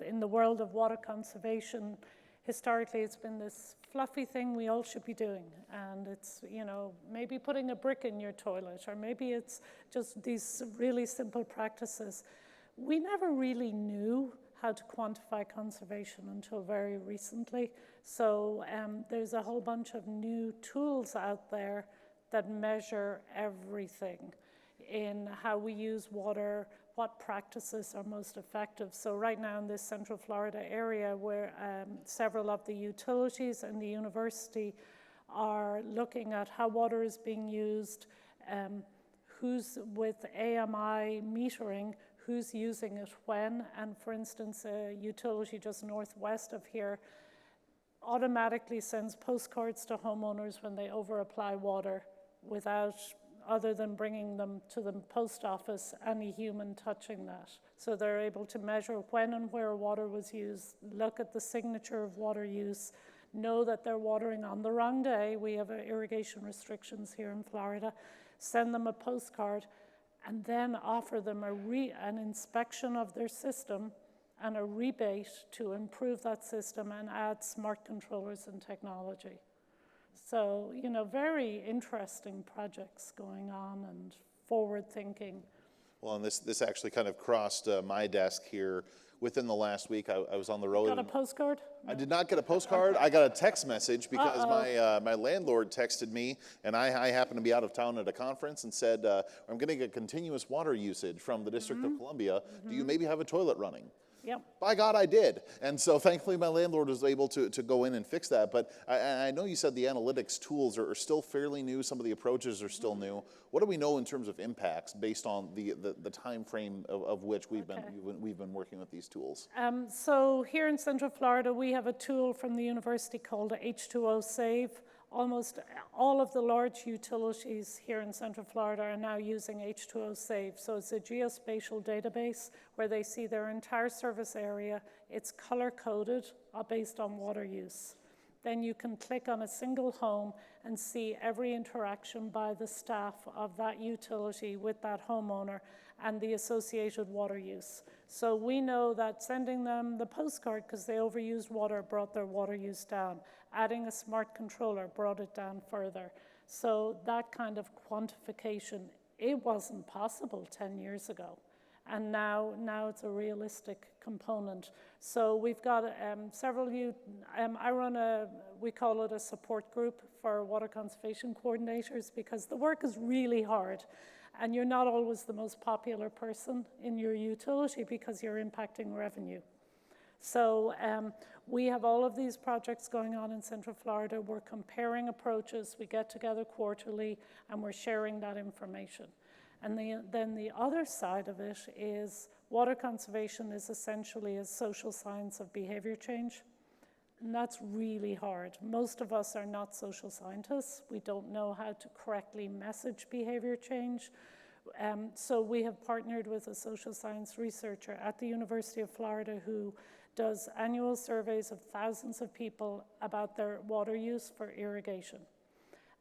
in the world of water conservation, historically it's been this fluffy thing we all should be doing. And it's, maybe putting a brick in your toilet, or maybe it's just these really simple practices. We never really knew how to quantify conservation until very recently. So there's a whole bunch of new tools out there that measure everything in how we use water, what practices are most effective. So right now in this Central Florida area, where several of the utilities and the university are looking at how water is being used, who's with AMI metering, who's using it when, and for instance, a utility just northwest of here automatically sends postcards to homeowners when they over-apply water without, other than bringing them to the post office, any human touching that. So they're able to measure when and where water was used, look at the signature of water use, know that they're watering on the wrong day. We have irrigation restrictions here in Florida. Send them a postcard, and then offer them an inspection of their system and a rebate to improve that system and add smart controllers and technology. So, very interesting projects going on and forward thinking. Well, and this actually kind of crossed my desk here within the last week. I was on the road. Got a postcard? No. I did not get a postcard. Okay. I got a text message because my landlord texted me, and I happened to be out of town at a conference, and said, I'm getting a continuous water usage from the District of Columbia. Do you maybe have a toilet running? Yep. By God, I did. And so thankfully my landlord was able to go in and fix that. But I know you said the analytics tools are still fairly new. Some of the approaches are still new. What do we know in terms of impacts based on the time frame of which we've been working with these tools? So here in Central Florida, we have a tool from the university called H2O Save. Almost all of the large utilities here in Central Florida are now using H2O Save. So it's a geospatial database where they see their entire service area. It's color-coded based on water use. Then you can click on a single home and see every interaction by the staff of that utility with that homeowner and the associated water use. So we know that sending them the postcard because they overused water brought their water use down. Adding a smart controller brought it down further. So that kind of quantification, it wasn't possible 10 years ago. And now it's a realistic component. So we've got several, I run we call it a support group for water conservation coordinators because the work is really hard. And you're not always the most popular person in your utility because you're impacting revenue. So we have all of these projects going on in Central Florida. We're comparing approaches. We get together quarterly, and we're sharing that information. And then the other side of it is water conservation is essentially a social science of behavior change. And that's really hard. Most of us are not social scientists. We don't know how to correctly message behavior change. So we have partnered with a social science researcher at the University of Florida who does annual surveys of thousands of people about their water use for irrigation.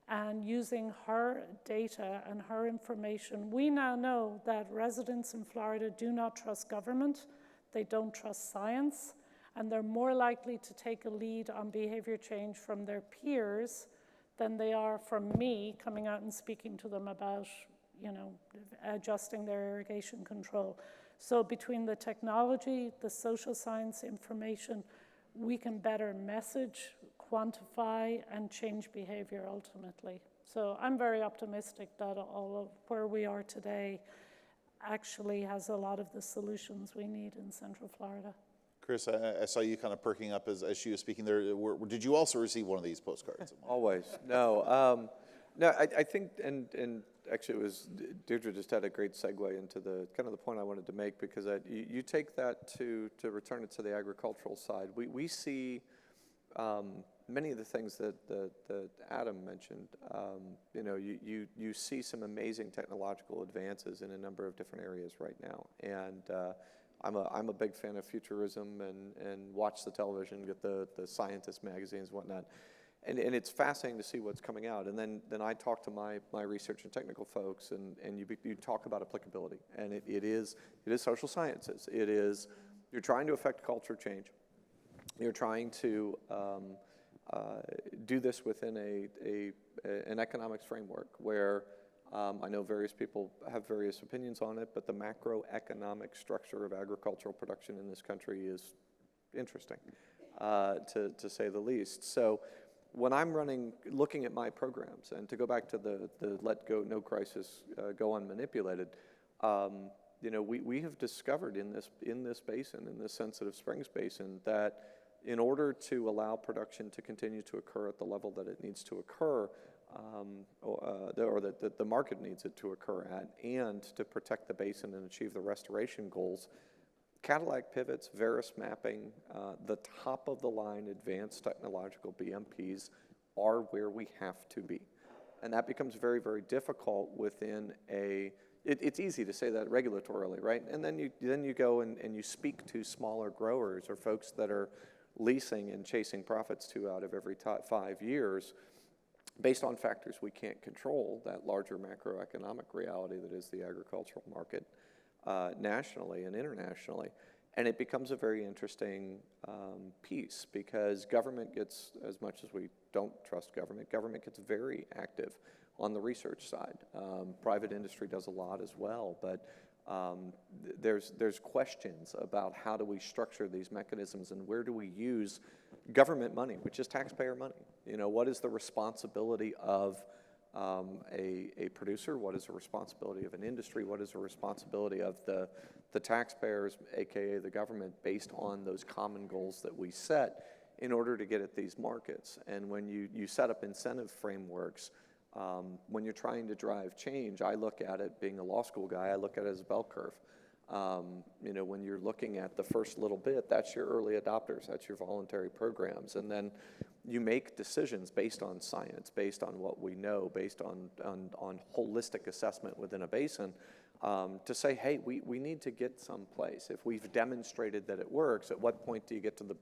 And using her data and her information, we now know that residents in Florida do not trust government, they don't trust science, and they're more likely to take a lead on behavior change from their peers than they are from me coming out and speaking to them about, adjusting their irrigation control. So between the technology, the social science information, we can better message, quantify, and change behavior ultimately. So I'm very optimistic that all of where we are today actually has a lot of the solutions we need in Central Florida. Chris, I saw you kind of perking up as she was speaking there. Did you also receive one of these postcards? Always. No. No, I think, and actually it was, Deirdre just had a great segue into the kind of the point I wanted to make, because you take that to return it to the agricultural side. We see many of the things that Adam mentioned. You see some amazing technological advances in a number of different areas right now, and I'm a big fan of futurism and watch the television, get the scientist magazines and whatnot. And it's fascinating to see what's coming out. And then I talk to my research and technical folks, and you talk about applicability. And it is social sciences. It is, you're trying to affect culture change. You're trying to do this within an economics framework where I know various people have various opinions on it, but the macroeconomic structure of agricultural production in this country is interesting, to say the least. So when I'm looking at my programs, and to go back to the let go, no crisis, go unmanipulated, we have discovered in this basin, in this sensitive springs basin, that in order to allow production to continue to occur at the level that it needs to occur, or that the market needs it to occur at, and to protect the basin and achieve the restoration goals, Cadillac pivots, Veris mapping, the top of the line advanced technological BMPs are where we have to be. And that becomes very, very difficult within it's easy to say that regulatorily, right? And then you go and you speak to smaller growers or folks that are leasing and chasing profits 2 out of every 5 years based on factors we can't control, that larger macroeconomic reality that is the agricultural market. Nationally and internationally, and it becomes a very interesting piece, because government gets, as much as we don't trust government gets very active on the research side. Private industry does a lot as well, but there's questions about how do we structure these mechanisms and where do we use government money, which is taxpayer money. What is the responsibility of a producer? What is the responsibility of an industry? What is the responsibility of the taxpayers, aka the government, based on those common goals that we set in order to get at these markets? And when you set up incentive frameworks, when you're trying to drive change, I look at it, being a law school guy, I look at it as a bell curve. When you're looking at the first little bit, that's your early adopters, that's your voluntary programs. And then you make decisions based on science, based on what we know, based on holistic assessment within a basin, to say, hey, we need to get someplace. If we've demonstrated that it works, at what point do you get to the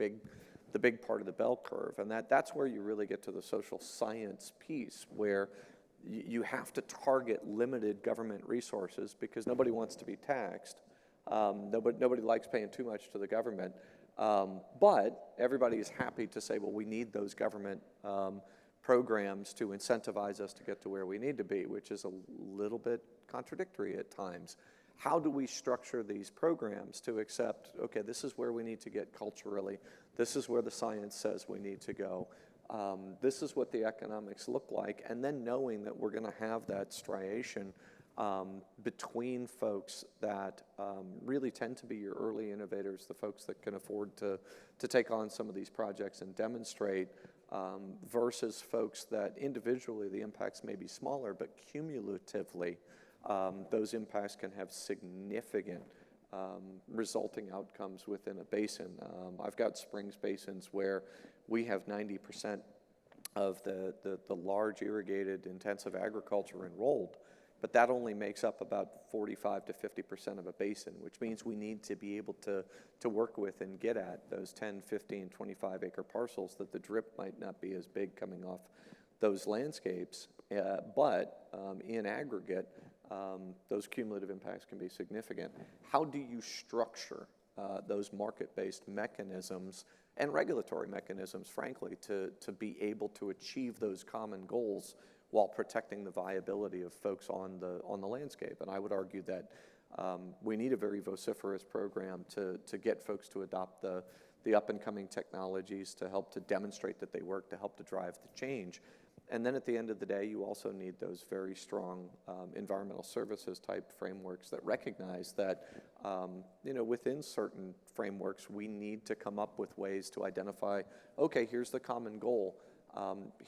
big part of the bell curve? And that's where you really get to the social science piece, where you have to target limited government resources, because nobody wants to be taxed. Nobody likes paying too much to the government. But everybody is happy to say, well, we need those government programs to incentivize us to get to where we need to be, which is a little bit contradictory at times. How do we structure these programs to accept, okay, this is where we need to get culturally, this is where the science says we need to go, this is what the economics look like, and then knowing that we're going to have that striation between folks that really tend to be your early innovators, the folks that can afford to take on some of these projects and demonstrate, versus folks that individually the impacts may be smaller, but cumulatively those impacts can have significant resulting outcomes within a basin. I've got springs basins where we have 90% of the large irrigated intensive agriculture enrolled, but that only makes up about 45 to 50% of a basin, which means we need to be able to work with and get at those 10, 15, 25 acre parcels that the drip might not be as big coming off those landscapes, but in aggregate, those cumulative impacts can be significant. How do you structure those market-based mechanisms and regulatory mechanisms, frankly, to be able to achieve those common goals while protecting the viability of folks on the landscape? And I would argue that we need a very vociferous program to get folks to adopt the up-and-coming technologies, to help to demonstrate that they work, to help to drive the change. And then at the end of the day, you also need those very strong environmental services type frameworks that recognize that, within certain frameworks, we need to come up with ways to identify, okay, here's the common goal.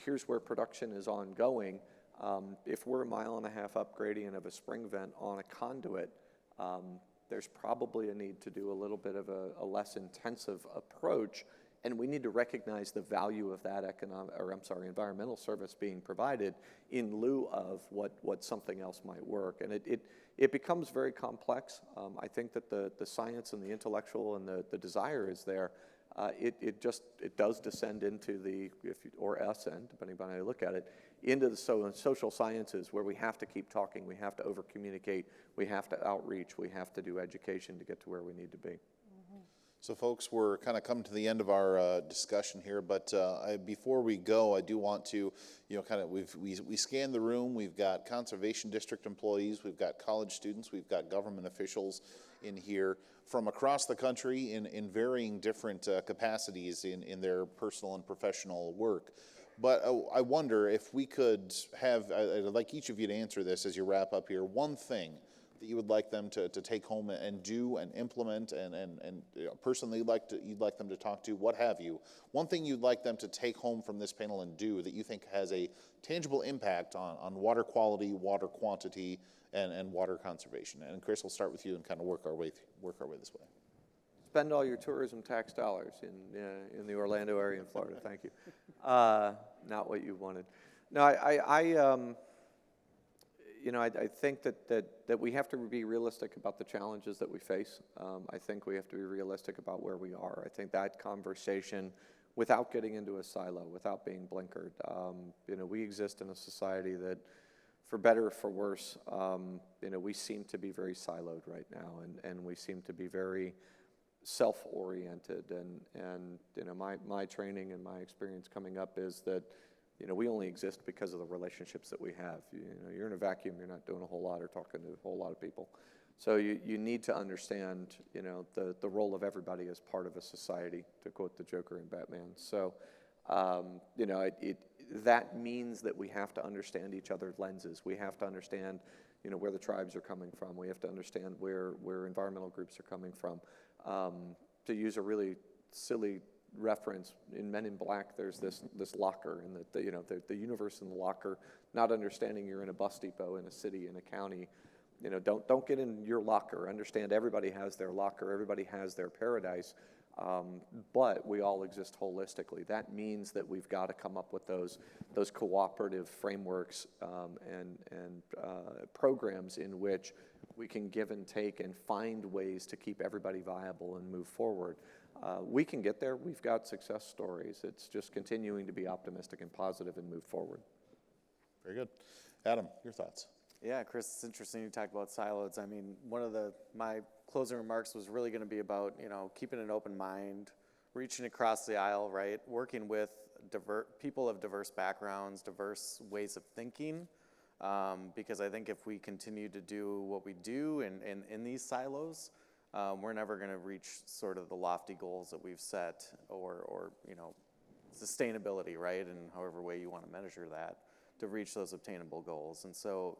Here's where production is ongoing. If we're 1.5 miles up gradient of a spring vent on a conduit, there's probably a need to do a little bit of a less intensive approach. And we need to recognize the value of that environmental service being provided in lieu of what something else might work. And it becomes very complex. I think that the science and the intellectual and the desire is there. It does descend into or ascend, depending on how you look at it, into the social sciences, where we have to keep talking, we have to over communicate, we have to outreach, we have to do education to get to where we need to be. So folks, we're kind of coming to the end of our discussion here, but before we go, I do want to, we scanned the room. We've got conservation district employees, we've got college students, we've got government officials in here from across the country in varying different capacities in their personal and professional work. But I wonder if we could have, I'd like each of you to answer this as you wrap up here, one thing that you would like them to take home and do and implement, and personally you'd like them to talk to, what have you. One thing you'd like them to take home from this panel and do that you think has a tangible impact on water quality, water quantity, and water conservation. And Chris, we'll start with you and kind of work our way this way. Spend all your tourism tax dollars in the Orlando area in Florida. Thank you. Not what you wanted. No, I think that we have to be realistic about the challenges that we face. I think we have to be realistic about where we are. I think that conversation, without getting into a silo, without being blinkered, we exist in a society that, for better or for worse, we seem to be very siloed right now, and we seem to be very self-oriented. And my training and my experience coming up is that we only exist because of the relationships that we have. You're in a vacuum, you're not doing a whole lot or talking to a whole lot of people. So you need to understand, the role of everybody as part of a society, to quote the Joker in Batman. So, that means that we have to understand each other's lenses. We have to understand, where the tribes are coming from. We have to understand where environmental groups are coming from. To use a really silly reference, in Men in Black, there's this locker, and the universe in the locker, not understanding you're in a bus depot, in a city, in a county. Don't get in your locker. Understand everybody has their locker, everybody has their paradise, but we all exist holistically. That means that we've got to come up with those cooperative frameworks and programs in which we can give and take and find ways to keep everybody viable and move forward. We can get there. We've got success stories. It's just continuing to be optimistic and positive and move forward. Very good. Adam, your thoughts? Yeah, Chris, it's interesting you talk about silos. I mean, my closing remarks was really going to be about, keeping an open mind, reaching across the aisle, right? Working with people of diverse backgrounds, diverse ways of thinking, because I think if we continue to do what we do in these silos, we're never going to reach sort of the lofty goals that we've set, or sustainability, right? And however way you want to measure that, to reach those obtainable goals. And so,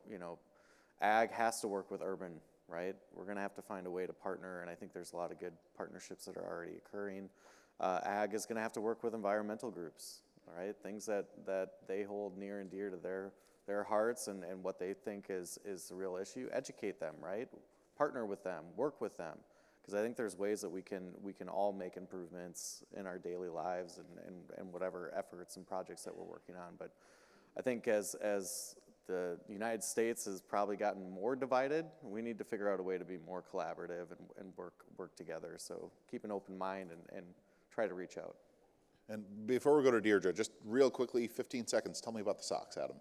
ag has to work with urban, right? We're going to have to find a way to partner, and I think there's a lot of good partnerships that are already occurring. Ag is going to have to work with environmental groups, right? Things that they hold near and dear to their hearts and what they think is the real issue. Educate them, right? Partner with them, work with them, because I think there's ways that we can all make improvements in our daily lives and whatever efforts and projects that we're working on. But I think as the United States has probably gotten more divided, we need to figure out a way to be more collaborative and work together. So keep an open mind and try to reach out. And before we go to Deirdre, just real quickly, 15 seconds, tell me about the socks, Adam.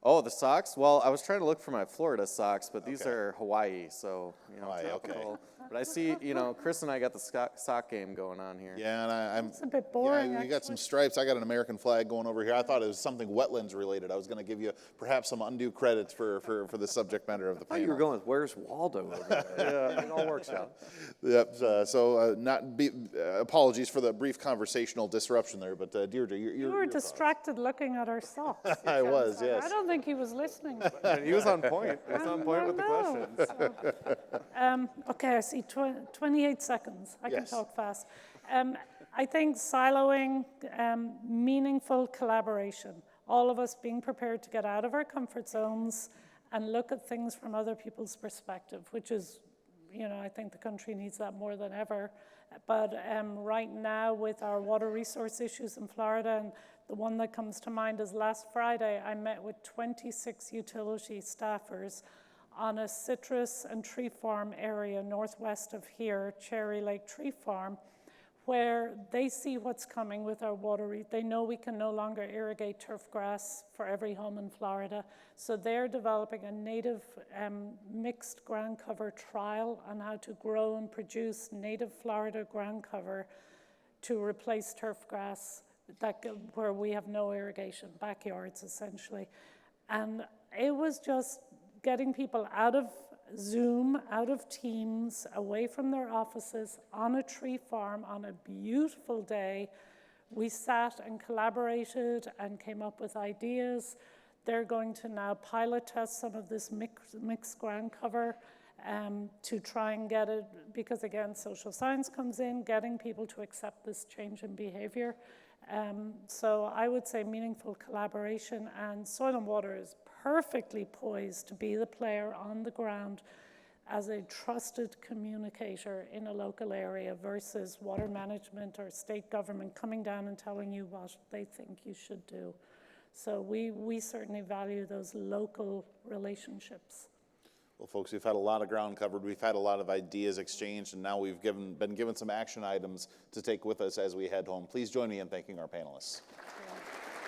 Oh, the socks? Well, I was trying to look for my Florida socks, but these Okay. are Hawaii, so, Hawaii, tropical. okay. But I see, Chris and I got the sock game going on here. Yeah, and I'm. It's a bit boring, Yeah, you got some actually. stripes. I got an American flag going over here. I thought it was something wetlands related. I was going to give you perhaps some undue credit for the subject matter of the Oh, panel. you were going with "Where's Waldo?" Over there. Yeah, it all works out. Yep. Apologies for the brief conversational disruption there, but Deirdre, You were distracted looking at our socks. I was, yes. I don't think he was listening. And he was on point. He was on point with the questions. Okay, I see 28 seconds. I can Yes. talk fast. I think siloing, meaningful collaboration, all of us being prepared to get out of our comfort zones and look at things from other people's perspective, which is, I think the country needs that more than ever. But right now with our water resource issues in Florida, and the one that comes to mind is last Friday, I met with 26 utility staffers on a citrus and tree farm area northwest of here, Cherry Lake Tree Farm, where they see what's coming with our water. They know we can no longer irrigate turf grass for every home in Florida. So they're developing a native mixed ground cover trial on how to grow and produce native Florida ground cover to replace turf grass where we have no irrigation, backyards essentially. And it was just getting people out of Zoom, out of Teams, away from their offices, on a tree farm on a beautiful day. We sat and collaborated and came up with ideas. They're going to now pilot test some of this mixed ground cover to try and get it, because again, social science comes in, getting people to accept this change in behavior. So I would say meaningful collaboration, and Soil and Water is perfectly poised to be the player on the ground as a trusted communicator in a local area versus water management or state government coming down and telling you what they think you should do. So we certainly value those local relationships. Well, folks, we've had a lot of ground covered. We've had a lot of ideas exchanged, and now we've been given some action items to take with us as we head home. Please join me in thanking our panelists.